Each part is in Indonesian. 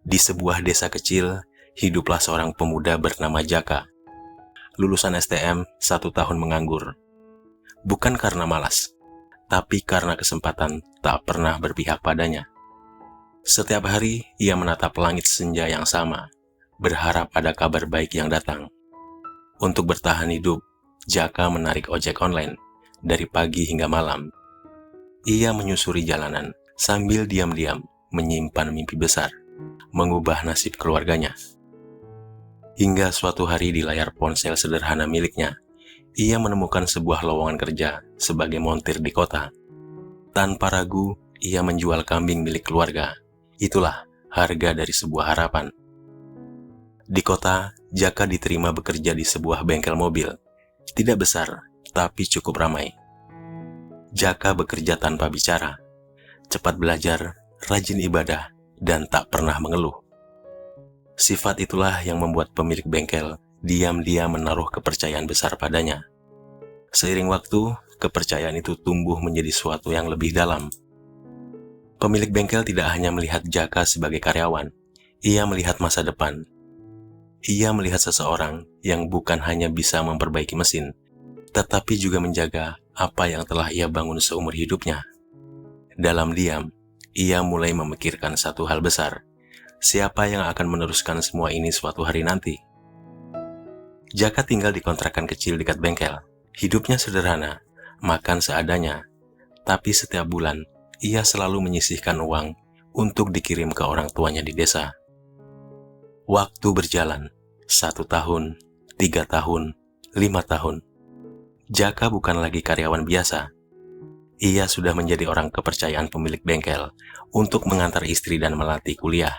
Di sebuah desa kecil, hiduplah seorang pemuda bernama Jaka. Lulusan STM, 1 tahun menganggur. Bukan karena malas, tapi karena kesempatan tak pernah berpihak padanya. Setiap hari, ia menatap langit senja yang sama, berharap ada kabar baik yang datang. Untuk bertahan hidup, Jaka menarik ojek online, dari pagi hingga malam. Ia menyusuri jalanan, sambil diam-diam menyimpan mimpi besar, mengubah nasib keluarganya. Hingga suatu hari di layar ponsel sederhana miliknya, ia menemukan sebuah lowongan kerja sebagai montir di kota. Tanpa ragu, ia menjual kambing milik keluarga. Itulah harga dari sebuah harapan. Di kota, Jaka diterima bekerja di sebuah bengkel mobil. Tidak besar, tapi cukup ramai. Jaka bekerja tanpa bicara, cepat belajar, rajin ibadah, dan tak pernah mengeluh. Sifat itulah yang membuat pemilik bengkel diam-diam menaruh kepercayaan besar padanya. Seiring waktu, kepercayaan itu tumbuh menjadi suatu yang lebih dalam. Pemilik bengkel tidak hanya melihat Jaka sebagai karyawan, ia melihat masa depan. Ia melihat seseorang yang bukan hanya bisa memperbaiki mesin, tetapi juga menjaga apa yang telah ia bangun seumur hidupnya. Dalam diam, ia mulai memikirkan satu hal besar. Siapa yang akan meneruskan semua ini suatu hari nanti? Jaka tinggal di kontrakan kecil dekat bengkel. Hidupnya sederhana, makan seadanya. Tapi setiap bulan, ia selalu menyisihkan uang untuk dikirim ke orang tuanya di desa. Waktu berjalan, 1 tahun, 3 tahun, 5 tahun. Jaka bukan lagi karyawan biasa. Ia sudah menjadi orang kepercayaan pemilik bengkel untuk mengantar istri dan melatih kuliah.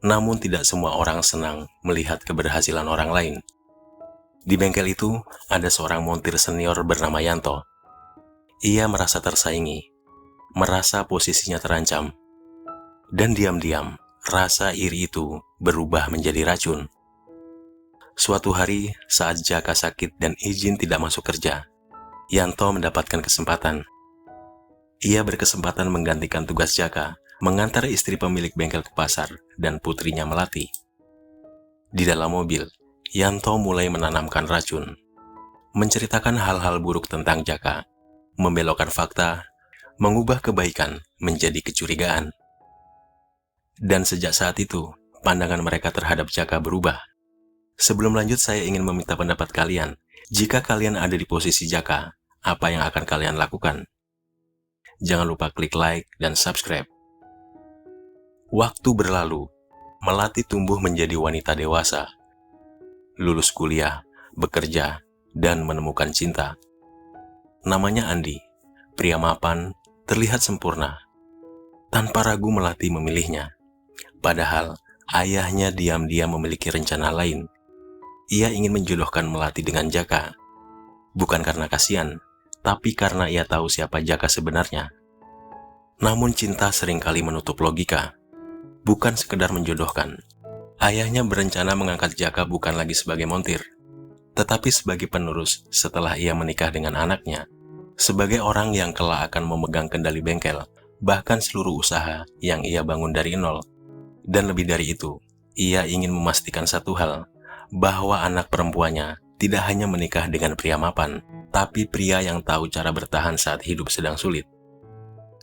Namun tidak semua orang senang melihat keberhasilan orang lain. Di bengkel itu, ada seorang montir senior bernama Yanto. Ia merasa tersaingi, merasa posisinya terancam. Dan diam-diam, rasa iri itu berubah menjadi racun. Suatu hari, saat Jaka sakit dan izin tidak masuk kerja, Yanto mendapatkan kesempatan. Ia berkesempatan menggantikan tugas Jaka, mengantar istri pemilik bengkel ke pasar dan putrinya melatih. Di dalam mobil, Yanto mulai menanamkan racun, menceritakan hal-hal buruk tentang Jaka, membelokkan fakta, mengubah kebaikan menjadi kecurigaan. Dan sejak saat itu, pandangan mereka terhadap Jaka berubah. Sebelum lanjut, saya ingin meminta pendapat kalian. Jika kalian ada di posisi Jaka, apa yang akan kalian lakukan? Jangan lupa klik like dan subscribe. Waktu berlalu, Melati tumbuh menjadi wanita dewasa. Lulus kuliah, bekerja, dan menemukan cinta. Namanya Andi, pria mapan, terlihat sempurna. Tanpa ragu Melati memilihnya. Padahal, ayahnya diam-diam memiliki rencana lain. Ia ingin menjodohkan Melati dengan Jaka. Bukan karena kasihan, tapi karena ia tahu siapa Jaka sebenarnya. Namun cinta seringkali menutup logika. Bukan sekedar menjodohkan. Ayahnya berencana mengangkat Jaka bukan lagi sebagai montir, tetapi sebagai penerus setelah ia menikah dengan anaknya. Sebagai orang yang kelak akan memegang kendali bengkel, bahkan seluruh usaha yang ia bangun dari nol. Dan lebih dari itu, ia ingin memastikan satu hal, bahwa anak perempuannya tidak hanya menikah dengan pria mapan, tapi pria yang tahu cara bertahan saat hidup sedang sulit.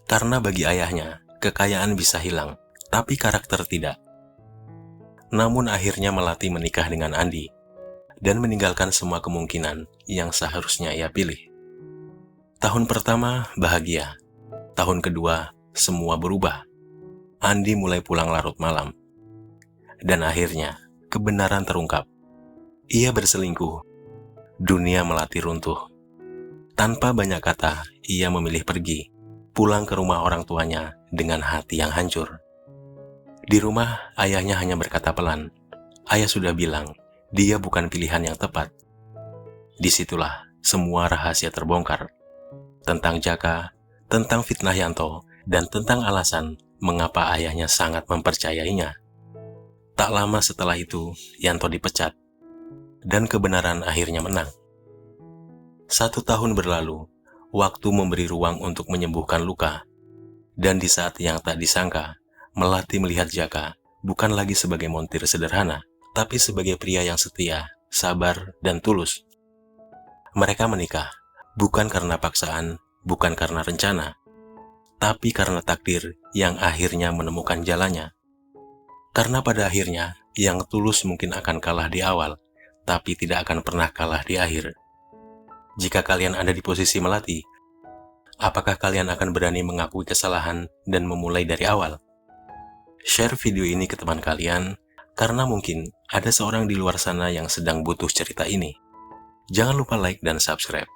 Karena bagi ayahnya, kekayaan bisa hilang, tapi karakter tidak. Namun akhirnya Melati menikah dengan Andi, dan meninggalkan semua kemungkinan yang seharusnya ia pilih. Tahun pertama bahagia, tahun kedua semua berubah. Andi mulai pulang larut malam. Dan akhirnya, kebenaran terungkap. Ia berselingkuh. Dunia Melati runtuh. Tanpa banyak kata, ia memilih pergi, pulang ke rumah orang tuanya dengan hati yang hancur. Di rumah, ayahnya hanya berkata pelan, "Ayah sudah bilang, dia bukan pilihan yang tepat." Disitulah semua rahasia terbongkar. Tentang Jaka, tentang fitnah Yanto, dan tentang alasan mengapa ayahnya sangat mempercayainya. Tak lama setelah itu, Yanto dipecat, dan kebenaran akhirnya menang. 1 tahun berlalu, waktu memberi ruang untuk menyembuhkan luka. Dan di saat yang tak disangka, Melati melihat Jaka bukan lagi sebagai montir sederhana, tapi sebagai pria yang setia, sabar, dan tulus. Mereka menikah, bukan karena paksaan, bukan karena rencana, tapi karena takdir yang akhirnya menemukan jalannya. Karena pada akhirnya, yang tulus mungkin akan kalah di awal, tapi tidak akan pernah kalah di akhir. Jika kalian ada di posisi Melati, apakah kalian akan berani mengakui kesalahan dan memulai dari awal? Share video ini ke teman kalian, karena mungkin ada seorang di luar sana yang sedang butuh cerita ini. Jangan lupa like dan subscribe.